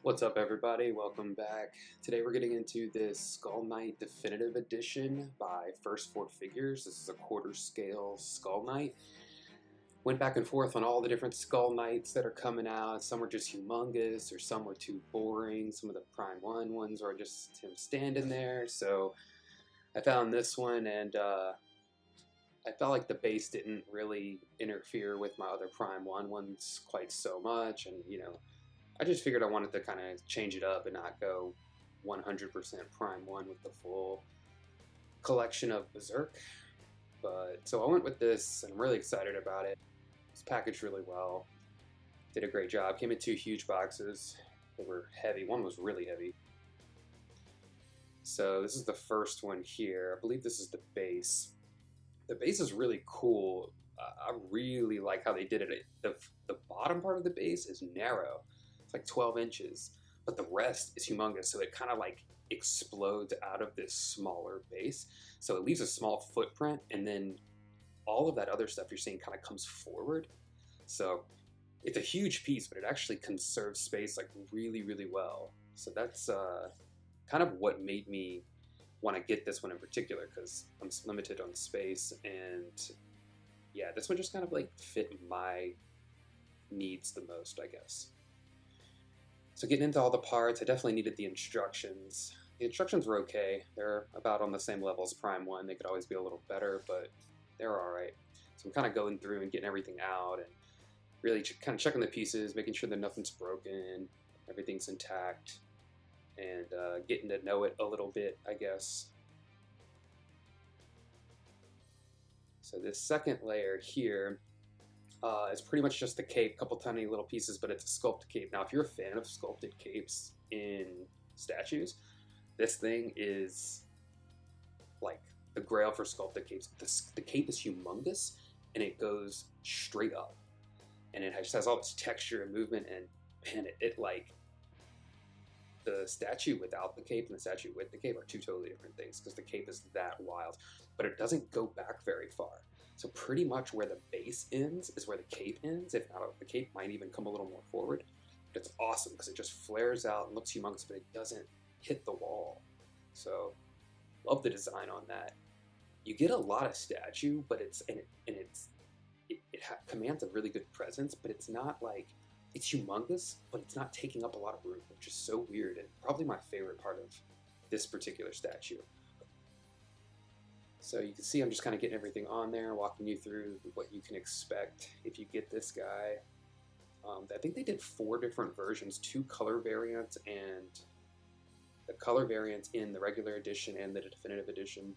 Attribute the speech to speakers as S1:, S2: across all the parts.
S1: What's up, everybody? Welcome back. Today we're getting into this Skull Knight Definitive Edition by First Four Figures. This is a quarter scale Skull Knight. Went back and forth on all the different Skull Knights that are coming out. Some were just humongous, or some were too boring. Some of the Prime 1 ones are just him standing there. So I found this one, and I felt like the base didn't really interfere with my other Prime 1 ones quite so much, and I just figured I wanted to kind of change it up and not go 100% Prime 1 with the full collection of Berserk. But so I went with this, and I'm really excited about it. It's packaged really well. Did a great job. Came in 2 huge boxes. They were heavy. One was really heavy. So this is the first one here. I believe this is the base. The base is really cool. I really like how they did it. The bottom part of the base is narrow. Like 12 inches, but the rest is humongous, so it kind of like explodes out of this smaller base, so it leaves a small footprint, and then all of that other stuff you're seeing kind of comes forward. So it's a huge piece, but it actually conserves space like really well. So that's kind of what made me want to get this one in particular, because I'm limited on space, and yeah, this one just kind of like fit my needs the most, I guess. So getting into all the parts, I definitely needed the instructions. The instructions were okay. They're about on the same level as Prime 1. They could always be a little better, but they're alright. So I'm kind of going through and getting everything out and really kind of checking the pieces, making sure that nothing's broken, everything's intact, and getting to know it a little bit, I guess. So this second layer here, it's pretty much just the cape, couple tiny little pieces, but it's a sculpted cape. Now, if you're a fan of sculpted capes in statues, this thing is like the grail for sculpted capes. The cape is humongous, and it goes straight up, and it just has all this texture and movement, and man, it like, the statue without the cape and the statue with the cape are two totally different things, because the cape is that wild, but it doesn't go back very far. So pretty much where the base ends is where the cape ends. If not, the cape might even come a little more forward. But it's awesome because it just flares out and looks humongous, but it doesn't hit the wall. So love the design on that. You get a lot of statue, but it commands a really good presence, but it's not like, it's humongous, but it's not taking up a lot of room, which is so weird, and probably my favorite part of this particular statue. So you can see I'm just kind of getting everything on there, walking you through what you can expect if you get this guy. I think they did 4 different versions, 2 color variants, and the color variants in the regular edition and the definitive edition.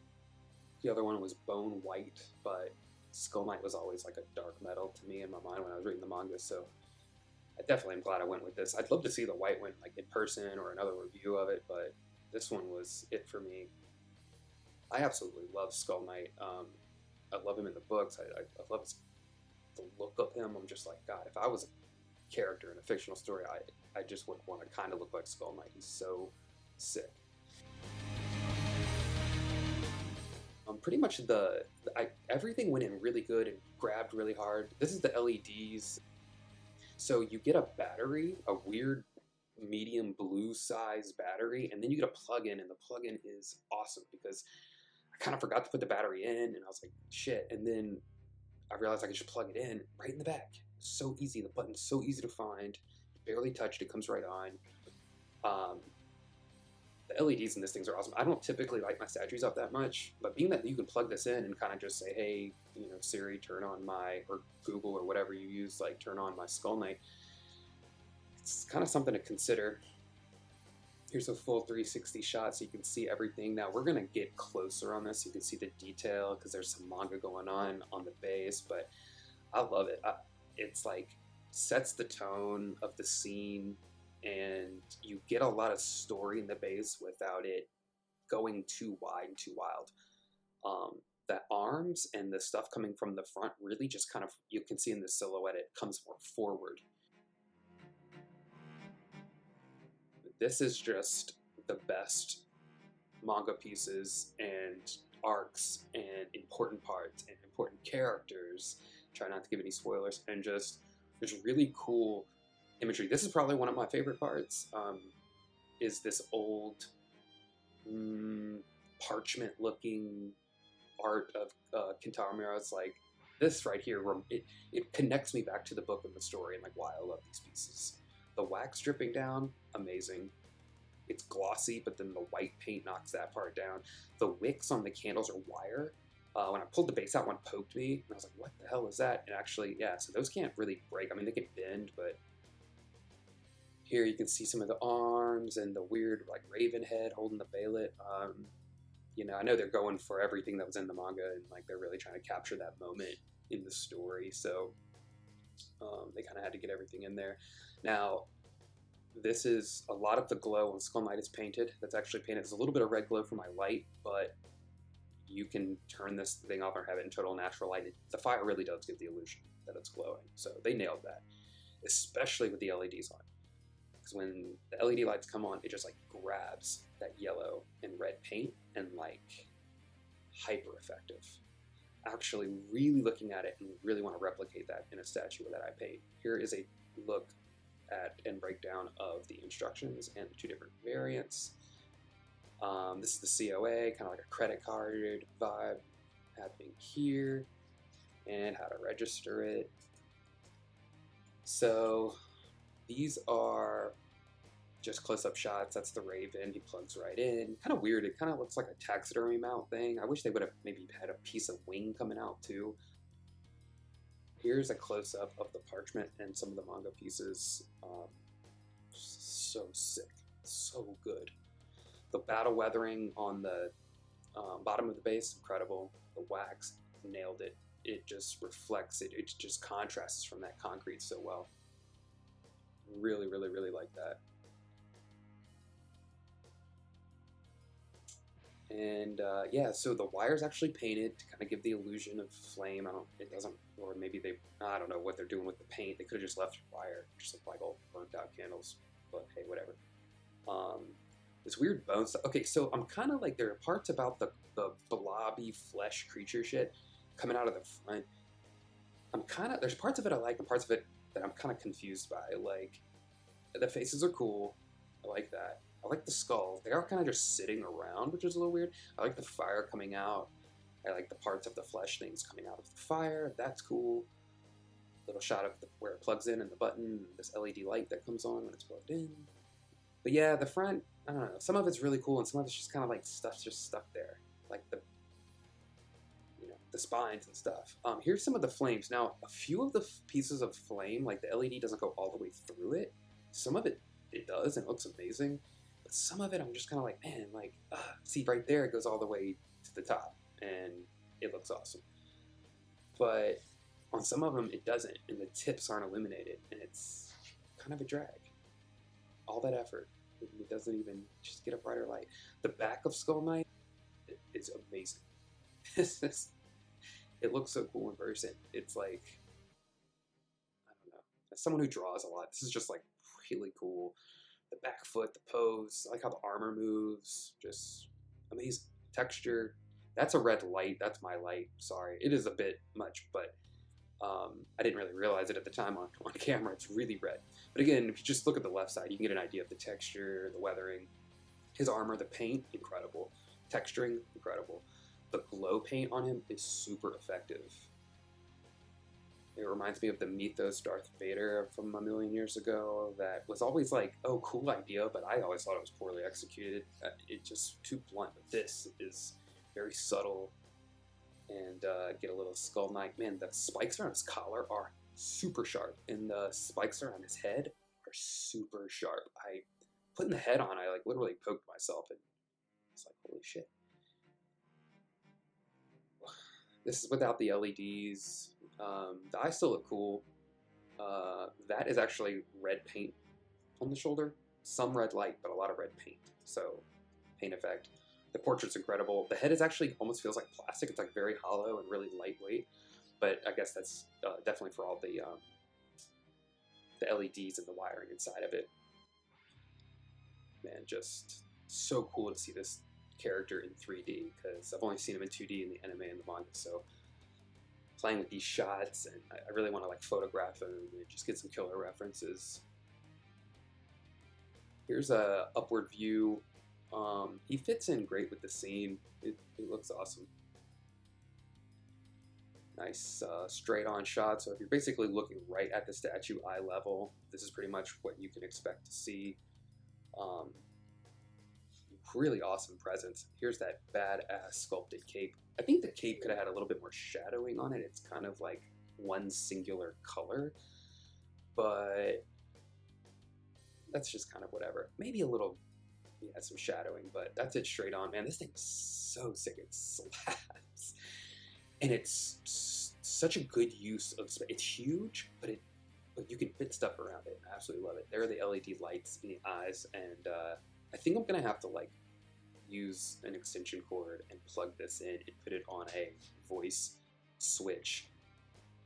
S1: The other one was bone white, but Skull Knight was always like a dark metal to me in my mind when I was reading the manga, so I definitely am glad I went with this. I'd love to see the white one like in person or another review of it, but this one was it for me. I absolutely love Skull Knight. I love him in the books. I love the look of him. I'm just like, God, if I was a character in a fictional story, I just would want to kind of look like Skull Knight. He's so sick. Pretty much everything went in really good and grabbed really hard. This is the LEDs. So you get a battery, a weird medium blue size battery, and then you get a plug-in, and the plug-in is awesome because I kind of forgot to put the battery in, and I was like, shit, and then I realized I could just plug it in right in the back. So easy. The button's so easy to find. Barely touched. It comes right on. The LEDs in this things are awesome. I don't typically light my statues up that much, but being that you can plug this in and kind of just say, hey, Siri, turn on my, or Google or whatever you use, like turn on my Skull Knight, it's kind of something to consider. Here's a full 360 shot so you can see everything. Now we're going to get closer on this so you can see the detail, because there's some manga going on the base, but I love it. It's like sets the tone of the scene, and you get a lot of story in the base without it going too wide and too wild. The arms and the stuff coming from the front really just kind of, you can see in the silhouette, it comes more forward. This is just the best manga pieces and arcs and important parts and important characters. Try not to give any spoilers, and just there's really cool imagery. This is probably one of my favorite parts. Is this old parchment-looking art of Kentaro Miura's, like this right here. It connects me back to the book and the story and like why I love these pieces. The wax dripping down, amazing. It's glossy, but then the white paint knocks that part down. The wicks on the candles are wire. When I pulled the base out, one poked me, and I was like, what the hell is that? And actually, yeah, so those can't really break. I mean, they can bend, but here you can see some of the arms and the weird, like, raven head holding the baylet. You know, I know they're going for everything that was in the manga, and, like, they're really trying to capture that moment in the story, so they kind of had to get everything in there. Now, this is a lot of the glow on Skull Knight is painted. That's actually painted. There's a little bit of red glow for my light, but you can turn this thing off or have it in total natural light. The fire really does give the illusion that it's glowing. So they nailed that, especially with the LEDs on. Because when the LED lights come on, it just like grabs that yellow and red paint and like hyper effective. Actually really looking at it and really want to replicate that in a statue that I paint. Here is a look at and breakdown of the instructions and the two different variants. This is the COA, kind of like a credit card vibe happening here, and how to register it. So these are just close-up shots. That's the Raven. He plugs right in. Kind of weird. It kind of looks like a taxidermy mount thing. I wish they would have maybe had a piece of wing coming out too. Here's a close-up of the parchment and some of the manga pieces. So sick. So good. The battle weathering on the bottom of the base, incredible. The wax, nailed it. It just reflects it. It just contrasts from that concrete so well. Really, really, really like that. And yeah, so the wire's actually painted to kind of give the illusion of flame. It doesn't, or maybe I don't know what they're doing with the paint. They could have just left wire, just look like old burnt out candles, but hey, whatever. This weird bone stuff. Okay, so I'm kind of like, there are parts about the blobby flesh creature shit coming out of the front. There's parts of it I like and parts of it that I'm kind of confused by. Like, the faces are cool. I like that. I like the skulls. They are kind of just sitting around, which is a little weird. I like the fire coming out. I like the parts of the flesh things coming out of the fire. That's cool. Little shot of where it plugs in and the button, and this LED light that comes on when it's plugged in. But yeah, the front, I don't know. Some of it's really cool, and some of it's just kind of like stuff's just stuck there, like the spines and stuff. Here's some of the flames. Now, a few of the pieces of flame, like the LED doesn't go all the way through it. Some of it does, and it looks amazing. But some of it, I'm just kind of like, man, like, see right there, it goes all the way to the top, and it looks awesome. But on some of them, it doesn't, and the tips aren't illuminated, and it's kind of a drag. All that effort, it doesn't even just get a brighter light. The back of Skull Knight is amazing. It looks so cool in person. It's like, I don't know. As someone who draws a lot, this is just like really cool. The back foot, the pose, I like how the armor moves, just amazing. Texture. That's a red light. That's my light. Sorry. It is a bit much, but I didn't really realize it at the time on camera. It's really red. But again, if you just look at the left side, you can get an idea of the texture, the weathering. His armor, the paint, incredible. Texturing, incredible. The glow paint on him is super effective. It reminds me of the Mythos Darth Vader from a million years ago that was always like, oh, cool idea, but I always thought it was poorly executed. It's just too blunt. But this is very subtle, and get a little Skull Knight. Man, the spikes around his collar are super sharp, and the spikes around his head are super sharp. Putting the head on, I like literally poked myself, and it's like, holy shit. This is without the LEDs. The eyes still look cool. That is actually red paint on the shoulder. Some red light, but a lot of red paint. So, paint effect. The portrait's incredible. The head is actually almost feels like plastic. It's like very hollow and really lightweight. But I guess that's definitely for all the LEDs and the wiring inside of it. Man, just so cool to see this character in 3D, because I've only seen him in 2D in the anime and the manga, so playing with these shots, and I really want to like photograph him and just get some killer references. Here's a upward view. He fits in great with the scene. It looks awesome. Nice straight on shot. So if you're basically looking right at the statue eye level, this is pretty much what you can expect to see. Um, really awesome presence. Here's that badass sculpted cape. I think the cape could have had a little bit more shadowing on it. It's kind of like one singular color, but that's just kind of whatever. Maybe a little, yeah, some shadowing, but that's it straight on. Man, this thing's so sick. It slaps. And it's such a good use of space. It's huge, but you can fit stuff around it. I absolutely love it. There are the LED lights in the eyes, and I think I'm gonna have to like use an extension cord and plug this in and put it on a voice switch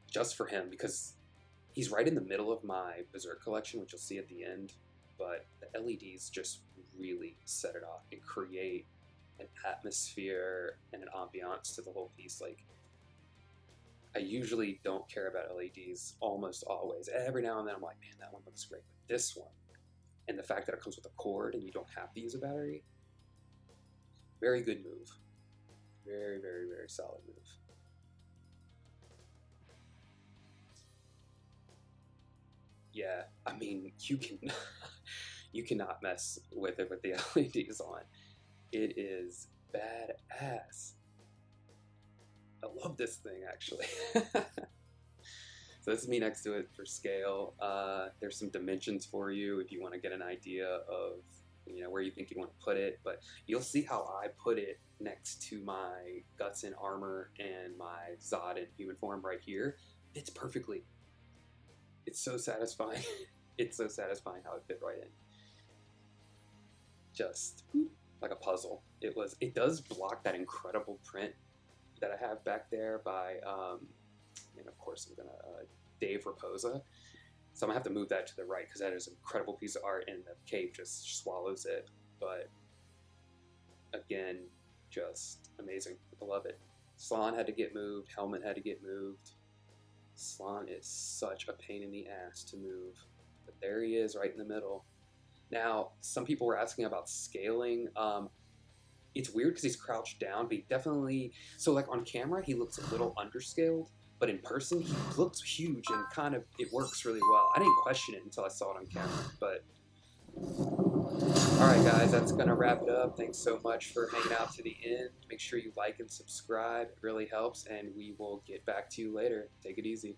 S1: just for him, because he's right in the middle of my Berserk collection, which you'll see at the end. But the LEDs just really set it off and create an atmosphere and an ambiance to the whole piece. Like, I usually don't care about LEDs almost always. Every now and then I'm like, man, that one looks great. But this one, and the fact that it comes with a cord and you don't have to use a battery, very good move. Very, very, very solid move. Yeah, I mean, you cannot mess with it with the LEDs on. It is badass. I love this thing, actually. So this is me next to it for scale. There's some dimensions for you if you want to get an idea of, you know, where you think you want to put it. But you'll see how I put it next to my Guts in armor and my Zod in human form right here. Fits perfectly. It's so satisfying. It's so satisfying how it fit right in. Just like a puzzle. It does block that incredible print that I have back there by, and of course I'm gonna Dave Raposa. So I'm gonna have to move that to the right because that is an incredible piece of art, and the cape just swallows it. But again, just amazing. I love it. Slann had to get moved. Helmet had to get moved. Slann is such a pain in the ass to move, but there he is right in the middle. Now, some people were asking about scaling. It's weird because he's crouched down, but he definitely, so like on camera, he looks a little underscaled, but in person, he looks huge and kind of, it works really well. I didn't question it until I saw it on camera, but all right, guys, that's gonna wrap it up. Thanks so much for hanging out to the end. Make sure you like and subscribe. It really helps, and we will get back to you later. Take it easy.